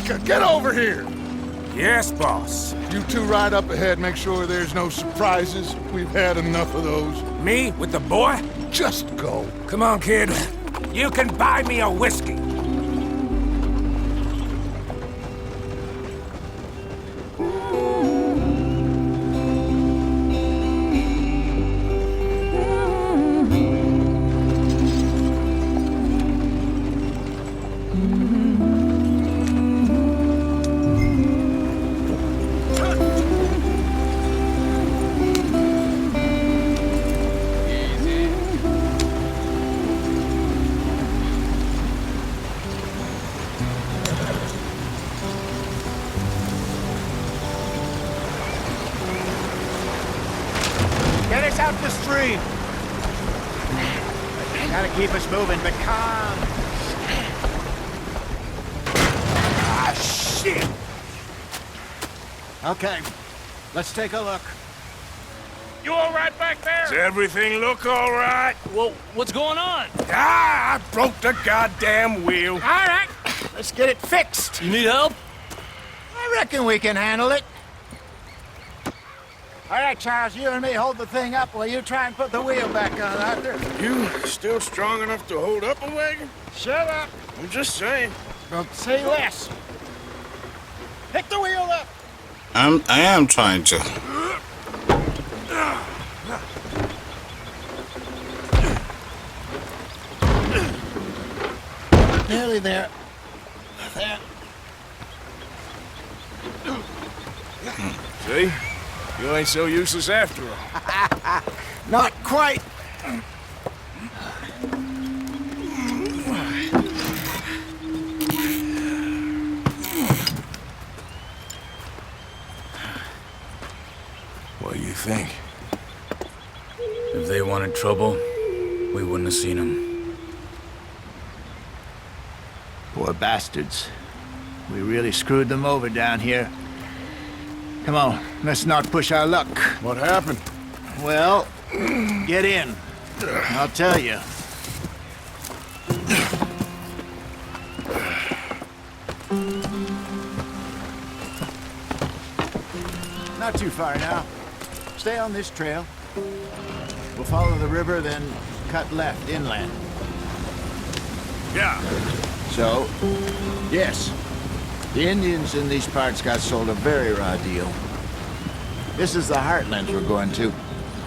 Micah, get over here! Yes, boss. You two ride up ahead, make sure there's no surprises. We've had enough of those. Me with the boy? Just go. Come on, kid. You can buy me a whiskey. Get us out the stream. Gotta keep us moving, but calm. Ah, shit! Okay, let's take a look. You all right back there? Does everything look all right? Well, what's going on? Ah, I broke the goddamn wheel. All right, let's get it fixed. You need help? I reckon we can handle it. All right, Charles, you and me hold the thing up while you try and put the wheel back on, Arthur. You still strong enough to hold up a wagon? Shut up. I'm just saying. Well, say less. Pick the wheel up. I am trying to. Nearly there. There. See? You ain't so useless after all. Not quite. What do you think? If they wanted trouble, we wouldn't have seen them. Poor bastards. We really screwed them over down here. Come on, let's not push our luck. What happened? Well, get in. I'll tell you. Not too far now. Stay on this trail. We'll follow the river, then cut left inland. Yeah. So, yes, the Indians in these parts got sold a very raw deal. This is the heartlands we're going to.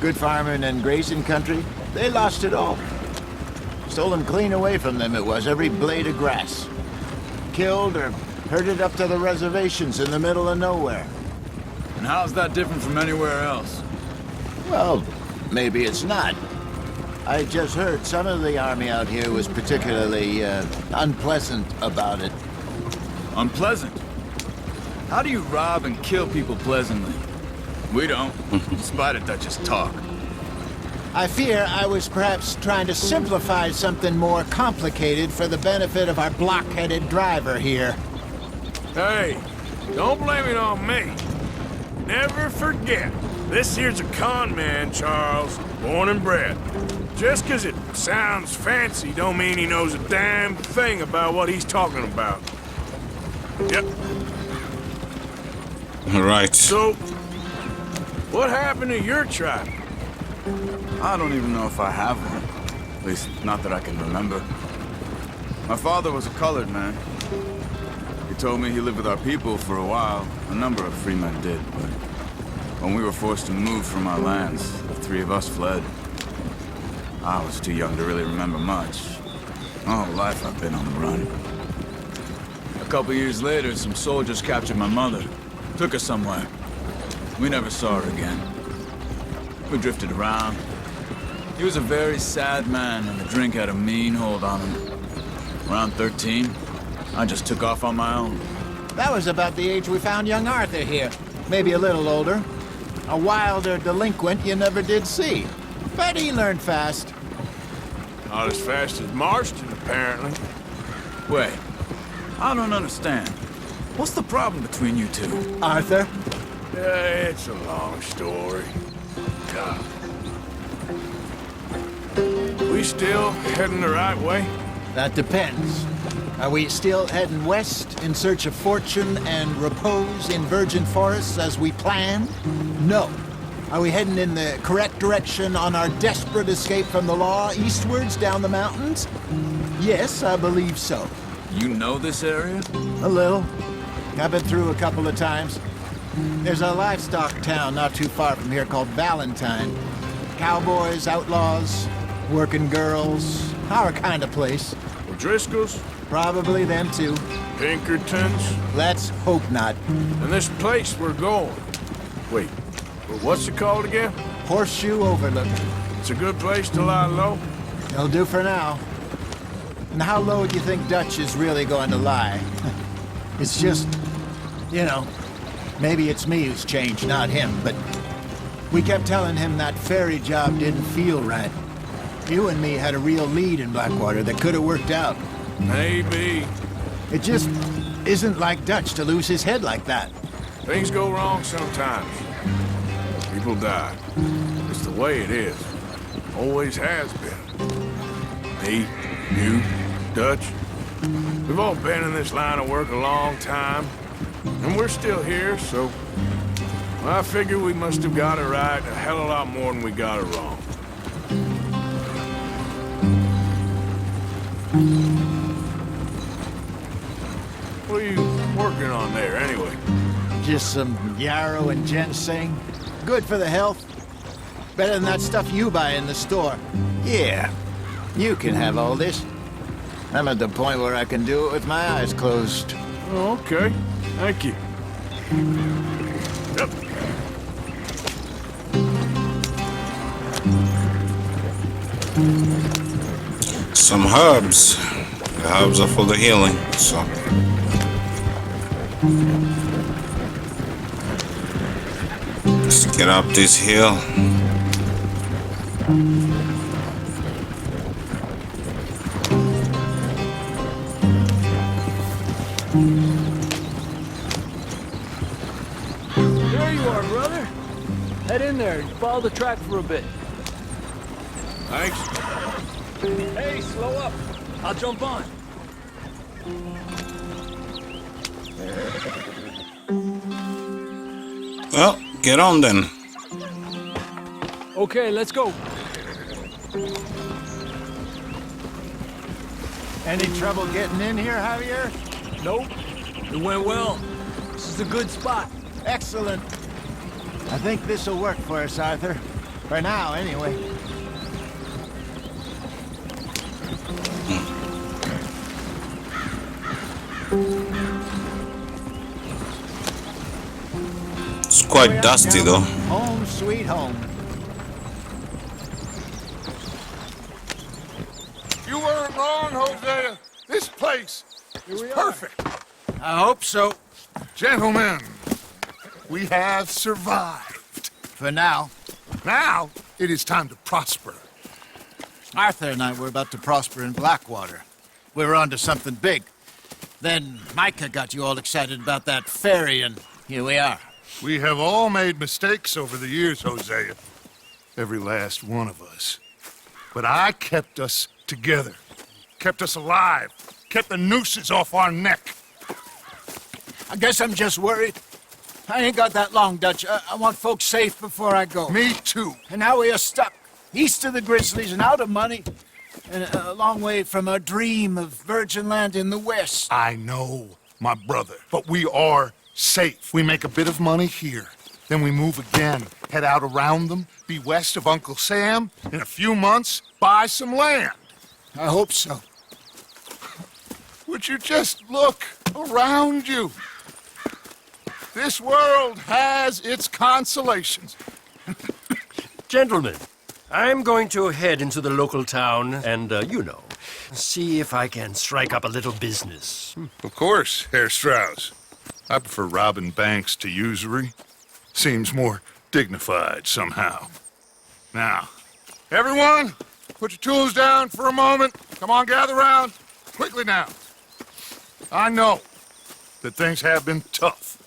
Good farming and grazing country, they lost it all. Stolen clean away from them it was, every blade of grass. Killed or herded up to the reservations in the middle of nowhere. And how's that different from anywhere else? Well, maybe it's not. I just heard some of the army out here was particularly unpleasant about it. Unpleasant? How do you rob and kill people pleasantly? We don't, despite it, that just talk. I fear I was perhaps trying to simplify something more complicated for the benefit of our block-headed driver here. Hey, don't blame it on me. Never forget, this here's a con man, Charles, born and bred. Just 'cause it sounds fancy don't mean he knows a damn thing about what he's talking about. Yep. Right. So, what happened to your tribe? I don't even know if I have one. At least, not that I can remember. My father was a colored man. He told me he lived with our people for a while. A number of free men did, but when we were forced to move from our lands, the three of us fled. I was too young to really remember much. My whole life I've been on the run. A couple years later, some soldiers captured my mother. Took her somewhere. We never saw her again. We drifted around. He was a very sad man, and the drink had a mean hold on him. Around 13, I just took off on my own. That was about the age we found young Arthur here. Maybe a little older. A wilder delinquent you never did see. But he learned fast. Not as fast as Marston, apparently. Wait, I don't understand. What's the problem between you two? Arthur? Yeah, it's a long story. God. We still heading the right way? That depends. Are we still heading west in search of fortune and repose in virgin forests as we planned? No. Are we heading in the correct direction on our desperate escape from the law eastwards down the mountains? Yes, I believe so. You know this area? A little. I've been through a couple of times. There's a livestock town not too far from here called Valentine. Cowboys, outlaws, working girls, our kind of place. O'Driscoll's? Probably them too. Pinkertons? Let's hope not. And this place we're going. Wait, what's it called again? Horseshoe Overlook. It's a good place to lie low? It'll do for now. And how low do you think Dutch is really going to lie? It's just, you know, maybe it's me who's changed, not him, but we kept telling him that ferry job didn't feel right. You and me had a real lead in Blackwater that could have worked out. Maybe. It just isn't like Dutch to lose his head like that. Things go wrong sometimes. People die. It's the way it is. Always has been. Me, you, Dutch. We've all been in this line of work a long time. And we're still here, so... I figure we must have got it right a hell of a lot more than we got it wrong. What are you working on there, anyway? Just some yarrow and ginseng. Good for the health. Better than that stuff you buy in the store. Yeah, you can have all this. I'm at the point where I can do it with my eyes closed. Oh, okay. Thank you. Yep. Some herbs. The herbs are for the healing, so. Let's get up this hill. There you are, brother. Head in there and follow the track for a bit. Thanks. Hey, slow up. I'll jump on. Well, get on then. Okay, let's go. Any trouble getting in here, Javier? Nope. It went well. This is a good spot. Excellent. I think this'll work for us, Arthur. For now, anyway. It's quite dusty though. Home sweet home. You weren't wrong, Hosea. This place is perfect. I hope so. Gentlemen, we have survived. For now. Now, it is time to prosper. Arthur and I were about to prosper in Blackwater. We were onto something big. Then Micah got you all excited about that ferry, and here we are. We have all made mistakes over the years, Hosea. Every last one of us. But I kept us together. Kept us alive. Kept the nooses off our neck. I guess I'm just worried. I ain't got that long, Dutch. I want folks safe before I go. Me too. And now we are stuck, east of the Grizzlies and out of money, and a long way from our dream of virgin land in the west. I know, my brother. But we are safe. We make a bit of money here. Then we move again, head out around them, be west of Uncle Sam. In a few months, buy some land. I hope so. Would you just look around you? This world has its consolations. Gentlemen, I'm going to head into the local town and, see if I can strike up a little business. Of course, Herr Strauss. I prefer robbing banks to usury. Seems more dignified somehow. Now, everyone, put your tools down for a moment. Come on, gather round. Quickly now. I know that things have been tough,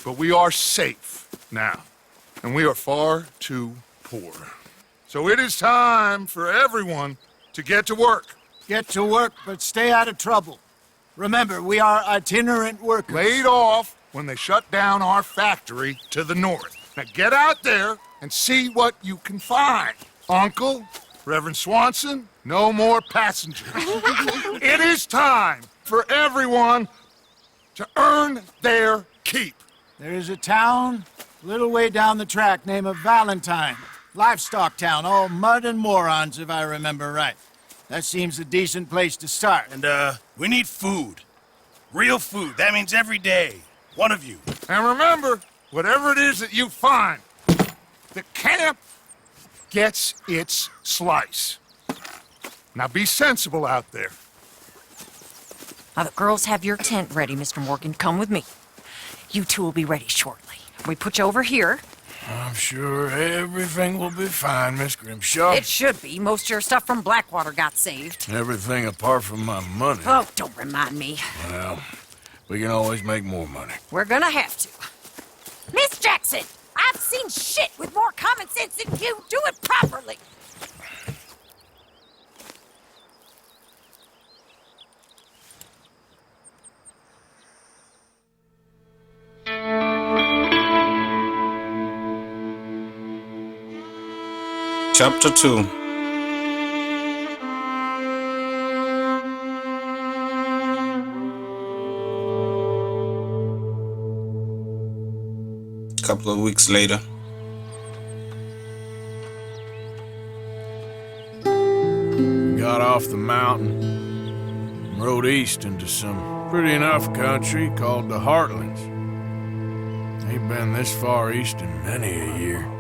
but we are safe now, and we are far too poor. So it is time for everyone to get to work. Get to work, but stay out of trouble. Remember, we are itinerant workers. Laid off when they shut down our factory to the north. Now get out there and see what you can find. Uncle, Reverend Swanson, no more passengers. It is time for everyone to earn their keep. There is a town a little way down the track named Valentine. Livestock town, all mud and morons, if I remember right. That seems a decent place to start. And, we need food. Real food. That means every day. One of you. And remember, whatever it is that you find, the camp gets its slice. Now be sensible out there. Now, the girls have your tent ready, Mr. Morgan. Come with me. You two will be ready shortly. We put you over here. I'm sure everything will be fine, Miss Grimshaw. It should be. Most of your stuff from Blackwater got saved. Everything apart from my money. Oh, don't remind me. Well, we can always make more money. We're gonna have to. Miss Jackson, I've seen shit with more common sense than you. Do it properly. Chapter 2. Couple of weeks later. Got off the mountain and rode east into some pretty enough country called the Heartlands. Ain't been this far east in many a year.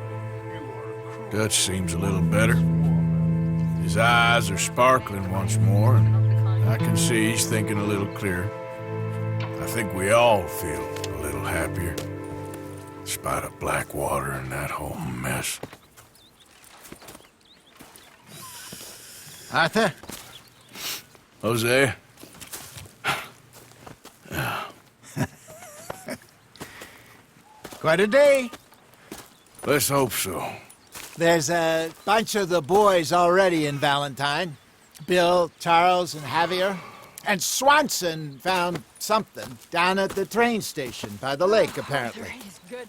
Dutch seems a little better. His eyes are sparkling once more, and I can see he's thinking a little clearer. I think we all feel a little happier, in spite of Blackwater and that whole mess. Arthur? Hosea? Quite a day. Let's hope so. There's a bunch of the boys already in Valentine. Bill, Charles, and Javier. And Swanson found something down at the train station by the lake, apparently.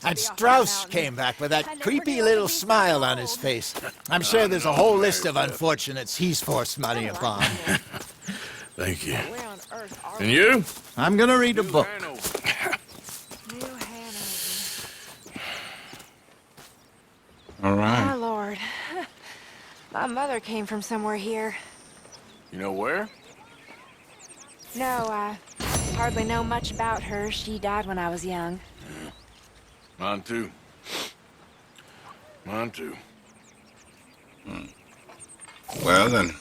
And Strauss came back with that creepy little smile on his face. I'm sure there's a whole list of unfortunates he's forced money upon. Thank you. And you? I'm gonna read a book. All right. Oh, Lord. My mother came from somewhere here. You know where? No, I hardly know much about her. She died when I was young. Mine too. Mine too. Well then.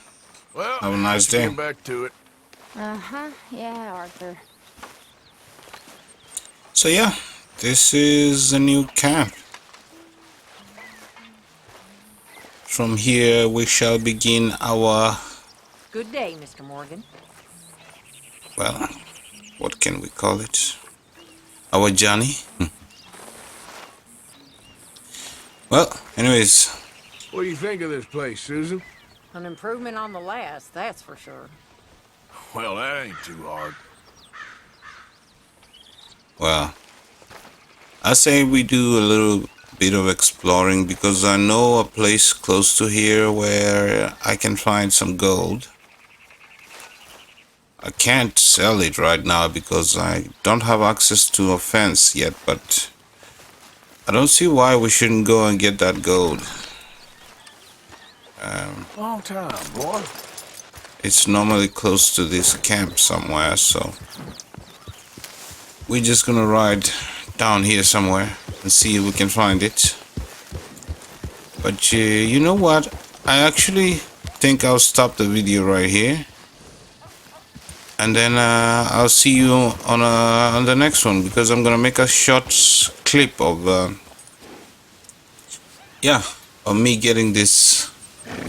Well, Have a nice day. Get back to it. Uh-huh. Yeah, Arthur. So yeah, this is a new camp. From here we shall begin our, Good day, Mr. Morgan. well, what can we call it? Our journey? Well, anyways, What do you think of this place, Susan? An improvement on the last, that's for sure. Well, that ain't too hard. well, I say we do a little bit of exploring because I know a place close to here where I can find some gold. I can't sell it right now because I don't have access to a fence yet, but I don't see why we shouldn't go and get that gold. Long time, boy. It's normally close to this camp somewhere, so we're just gonna ride down here somewhere and see if we can find it. But you know what? I actually think I'll stop the video right here, and then I'll see you on the next one, because I'm gonna make a short clip of of me getting this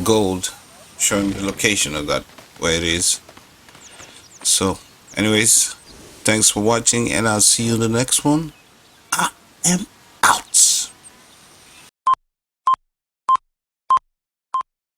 gold, showing the location of that, where it is. So anyways, thanks for watching, and I'll see you in the next one. I am out.